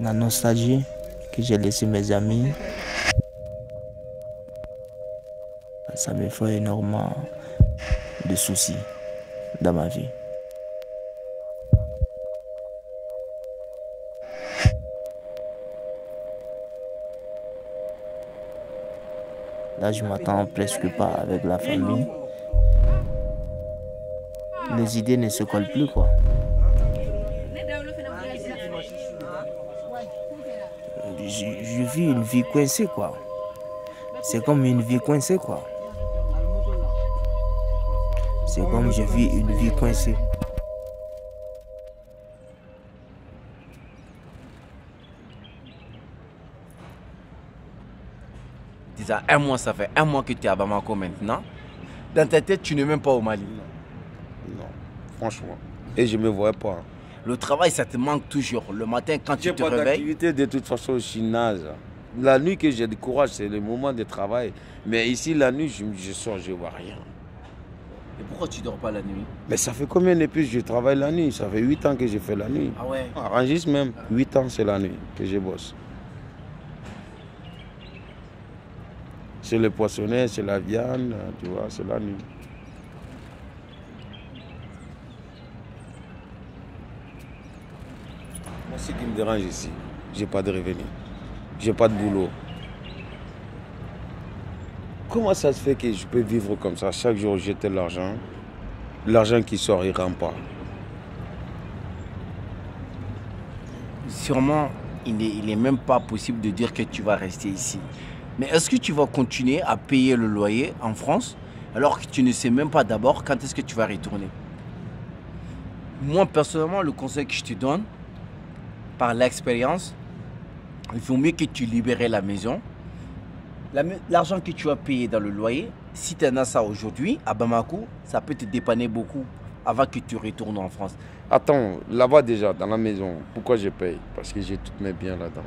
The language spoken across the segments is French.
La nostalgie que j'ai laissé mes amis, ça me fait énormément de soucis dans ma vie. Là, je m'attends presque pas avec la famille. Les idées ne se collent plus, quoi. Je vis une vie coincée, quoi. C'est comme une vie coincée, quoi. C'est comme je vis une vie coincée. Déjà, un mois, ça fait un mois que tu es à Bamako maintenant. Dans ta tête, tu n'es même pas au Mali. Non, franchement. Et je ne me vois pas. Le travail, ça te manque toujours. Le matin, quand tu te J'ai pas réveilles... d'activité, de toute façon, je suis naze. La nuit que j'ai du courage, c'est le moment de travail. Mais ici, la nuit, je sors, je ne vois rien. Et pourquoi tu ne dors pas la nuit? Mais ça fait combien depuis que je travaille la nuit? Ça fait 8 ans que je fais la nuit. Ah ouais? À Rungis même, 8 ans, c'est la nuit que je bosse. C'est le poissonnet, c'est la viande, tu vois, c'est la nuit. Moi, ce qui me dérange ici, j'ai pas de revenus, j'ai pas de boulot. Comment ça se fait que je peux vivre comme ça? Chaque jour, jeter l'argent qui sort, il ne rentre pas. Sûrement, il n'est même pas possible de dire que tu vas rester ici. Mais est-ce que tu vas continuer à payer le loyer en France alors que tu ne sais même pas d'abord quand est-ce que tu vas retourner? Moi, personnellement, le conseil que je te donne, par l'expérience, il vaut mieux que tu libères la maison. L'argent que tu as payé dans le loyer, si tu en as ça aujourd'hui, à Bamako, ça peut te dépanner beaucoup avant que tu retournes en France. Attends, là-bas déjà, dans la maison, pourquoi je paye? Parce que j'ai tous mes biens là-dedans.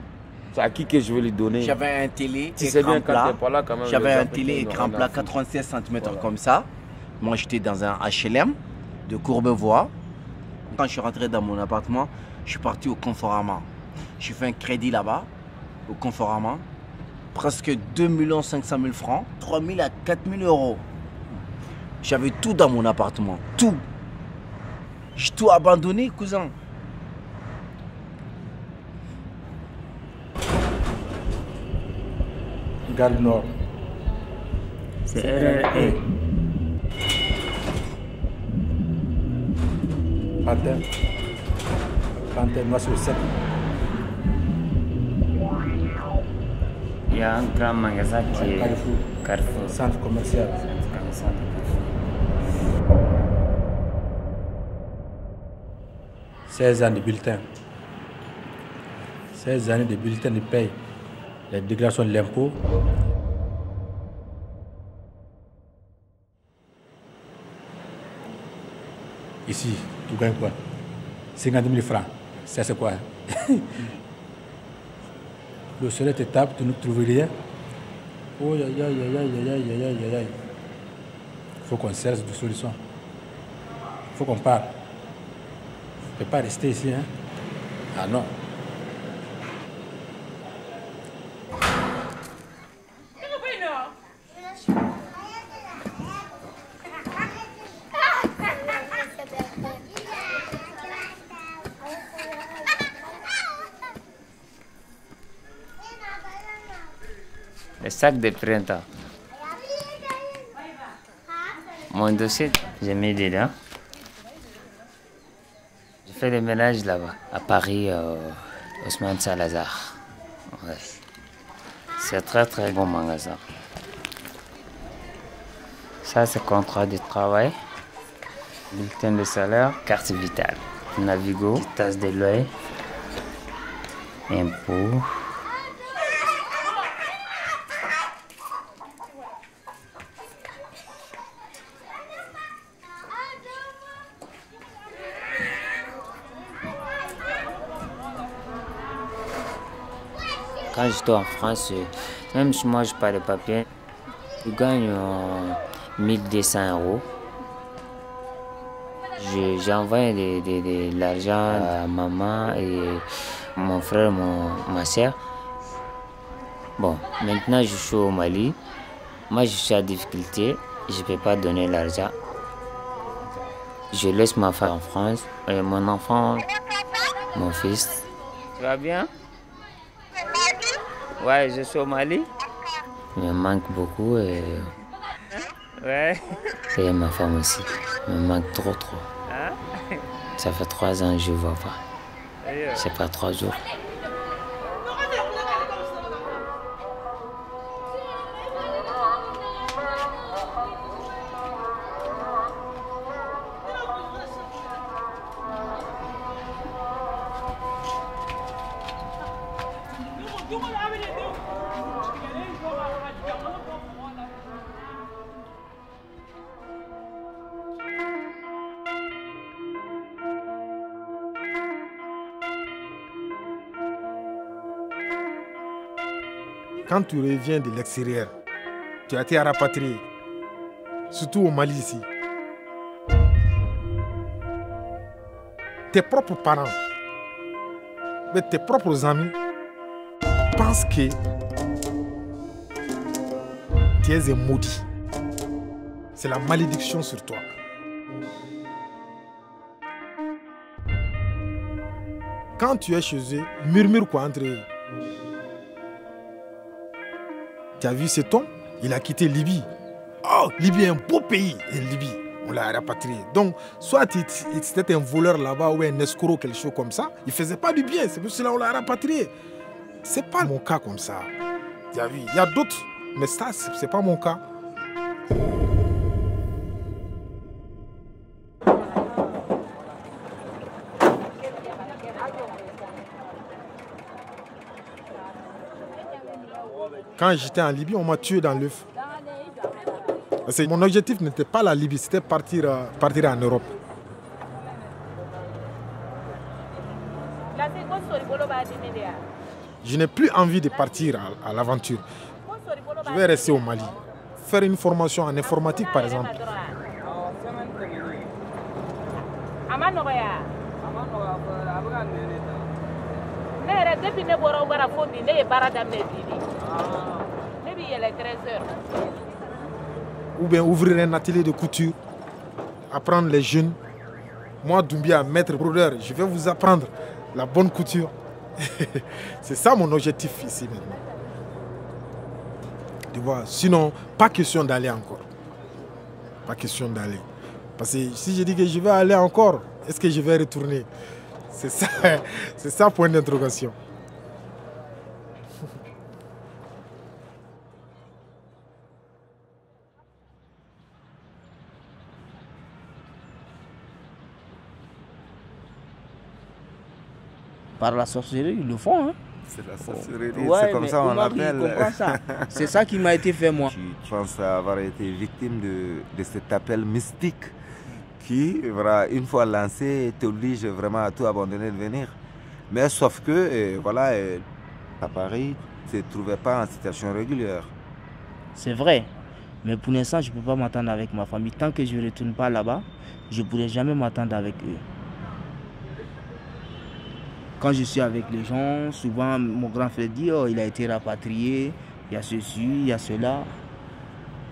C'est à qui que je veux lui donner? J'avais un télé tu sais écran bien, quand plat. t'es pas là, quand même, J'avais les un télé Africains, écran ils ont plat rien à foutre. 96 cm Voilà. comme ça. Moi, j'étais dans un HLM de Courbevoie. Quand je suis rentré dans mon appartement, je suis parti au Conforama. J'ai fait un crédit là-bas, au Conforama. Presque 2 500 000 francs, 3 000 à 4 000 euros. J'avais tout dans mon appartement, tout. J'ai tout abandonné, cousin. Gare du Nord. C'est RRE. Panthère, moi sur le 7. Il y a un grand magasin qui est Carrefour. Carrefour. Centre commercial. 16 ans de bulletin. 16 années de bulletin de paye. Les déclarations de l'impôt. Ici, tu gagnes quoi? 50 000 francs. Ça, c'est quoi? Le soleil te tape, tu ne trouves rien. Oh, aïe, aïe, aïe, aïe, aïe, aïe, aïe, aïe, aïe. Il faut qu'on cherche des solutions. Il faut qu'on parte. On ne peut pas rester ici, hein? Ah non. Le sac de printemps. Mon dossier, j'ai mis dedans. J'ai fait le ménage là-bas, à Paris, Ousmane Salazar. Ouais. C'est un très très bon magasin. Ça, c'est contrat de travail, bulletin de salaire, carte vitale, Navigo, tasse de loyer, impôts. Quand j'étais en France, même si moi je n'ai pas de papier, je gagne 1200 euros. J'ai envoyé de l'argent à maman et mon frère, ma soeur. Bon, maintenant je suis au Mali. Moi, je suis à difficulté. Je ne peux pas donner l'argent. Je laisse ma femme en France. Et mon enfant, mon fils. Tu vas bien? Ouais, je suis au Mali. Il me manque beaucoup et... Ouais. Et ma femme aussi. Il me manque trop. Ça fait 3 ans que je ne vois pas. C'est pas 3 jours. Quand tu reviens de l'extérieur, tu as été rapatrié, surtout au Mali ici. Tes propres parents, mais tes propres amis pensent que tu es un maudit. C'est la malédiction sur toi. Quand tu es chez eux, murmure quoi entre eux. Tu as vu cet homme? Il a quitté Libye. Oh, Libye est un beau pays. Et Libye, on l'a rapatrié. Donc, soit c'était un voleur là-bas ou un escroc, quelque chose comme ça. Il ne faisait pas du bien. C'est pour cela qu'on l'a rapatrié. Ce n'est pas mon cas comme ça. Tu as vu? Il y a d'autres. Mais ça, ce n'est pas mon cas. Quand j'étais en Libye, on m'a tué dans l'œuf. Mon objectif n'était pas la Libye, c'était partir en Europe. Je n'ai plus envie de partir à l'aventure. Je vais rester au Mali. Faire une formation en informatique, par exemple. Ou bien ouvrir un atelier de couture, apprendre les jeunes. Moi, Doumbia, maître brodeur, je vais vous apprendre la bonne couture. C'est ça mon objectif ici maintenant. Tu vois, sinon, pas question d'aller encore. Pas question d'aller. Parce que si je dis que je vais aller encore, est-ce que je vais retourner? C'est ça point d'interrogation. Par la sorcellerie, ils le font. Hein? C'est la sorcellerie, Ouais, c'est comme ça on appelle. C'est ça qui m'a été fait moi. Je pense avoir été victime de cet appel mystique qui, voilà, une fois lancé, t'oblige vraiment à tout abandonner de venir. Mais sauf que, voilà, à Paris, tu ne te trouvais pas en situation régulière. C'est vrai, mais pour l'instant, je ne peux pas m'attendre avec ma famille. Tant que je ne retourne pas là-bas, je ne pourrai jamais m'attendre avec eux. Quand je suis avec les gens, souvent mon grand frère dit oh, il a été rapatrié, il y a ceci, il y a cela.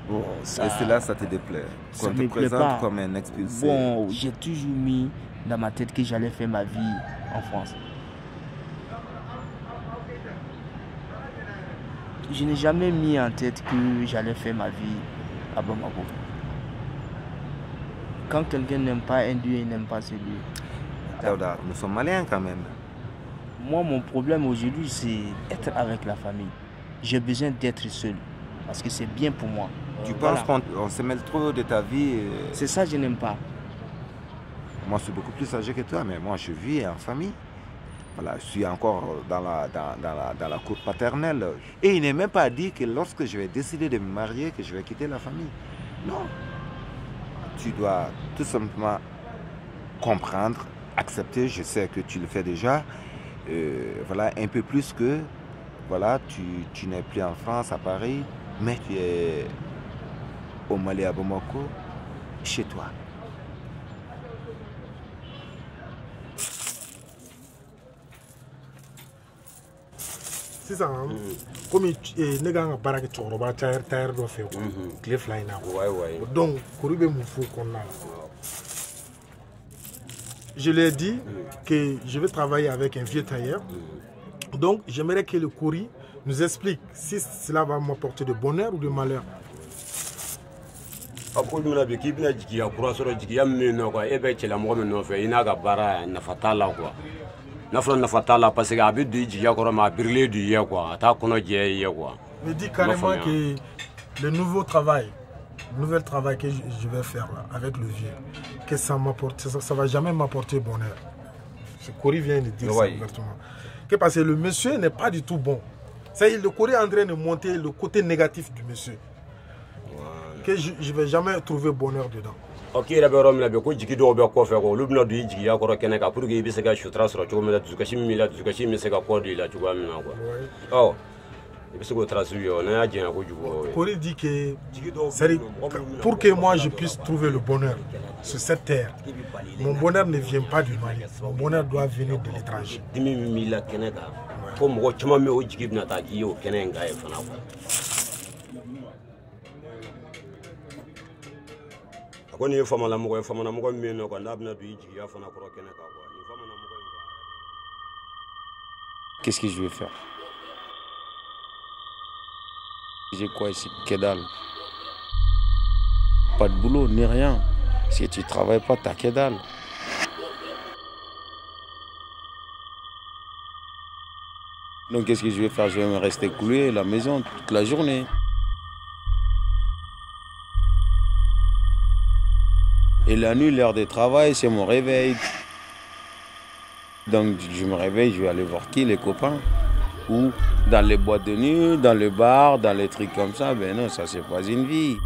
Bon, ça, et cela, ça te déplaît? Ça Qu'on me te plaît présente pas. comme un expulsé? Bon, j'ai toujours mis dans ma tête que j'allais faire ma vie en France. Je n'ai jamais mis en tête que j'allais faire ma vie à Bamako. Quand quelqu'un n'aime pas un Dieu, il n'aime pas ce Dieu. Daouda, nous sommes maliens quand même. Moi, mon problème aujourd'hui, c'est être avec la famille. J'ai besoin d'être seul, parce que c'est bien pour moi. Tu penses qu'on se mêle trop de ta vie? C'est ça que je n'aime pas. Moi, je suis beaucoup plus âgé que toi, mais moi, je vis en famille. Voilà, je suis encore dans la cour paternelle. Et il n'est même pas dit que lorsque je vais décider de me marier, que je vais quitter la famille. Non. Tu dois tout simplement comprendre, accepter, je sais que tu le fais déjà, voilà, un peu plus que, voilà, tu n'es plus en France, à Paris, mais tu es au Mali, à Bamako, chez toi. sisan komi ne kan ka baara kɛ cɛkɔrɔba tailleur dɔ fɛ quoi tile 2 in na donc kori bɛ mun fɔ kɔnɔna la. Je lui ai dit que je vais travailler avec un vieux tailleur. Donc j'aimerais que le Kori nous explique si cela va m'apporter de bonheur ou de malheur. Ako mina be k'i bɛna jigiya kura sɔrɔ jigiya min nɔ quoi e bɛ cɛla mɔgɔ min nɔfɛ i n'a ka baara nafa t'a la quoi n'a fɔra nafa t'a la parce que a bɛ don i jigiya kɔrɔ mais a birilen don i ye quoi a t'a kɔnɔ jɛ i ye quoi. Il dit carrément que le nouveau travail que je vais faire là, avec le vieux, que ça va jamais m'apporter bonheur. Ce Kori vient de dire ça ouvertement. Que parce que le monsieur n'est pas du tout bon. Le Kori est en train de monter le côté négatif du monsieur. Que je ne vais jamais trouver bonheur dedans. Ok, il y a des gens qui ont dit que les gens qui ont dit que les gens qui ont dit que les gens qui ont dit que les gens qui ont dit que les gens qui ont dit que Kori dit que pour que moi je puisse trouver le bonheur sur cette terre, mon bonheur ne vient pas du Mali, mon bonheur doit venir de l'étranger. Qu'est-ce que je vais faire? J'ai quoi ici? Que dalle. Pas de boulot, ni rien. Si tu ne travailles pas, t'as que dalle. Donc qu'est-ce que je vais faire? Je vais me rester cloué à la maison toute la journée. Et la nuit, l'heure de travail, c'est mon réveil. Donc je me réveille, je vais aller voir qui? Les copains? Ou dans les boîtes de nuit, dans le bar, dans les trucs comme ça. Ben non, ça c'est pas une vie.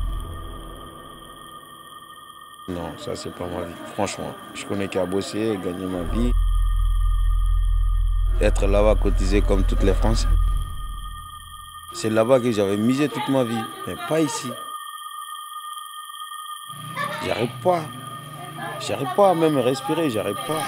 Non, ça c'est pas ma vie. Franchement, je connais qu'à bosser, gagner ma vie. Être là-bas cotisé comme toutes les Français. C'est là-bas que j'avais misé toute ma vie, mais pas ici. J'arrive pas à même respirer, j'arrive pas.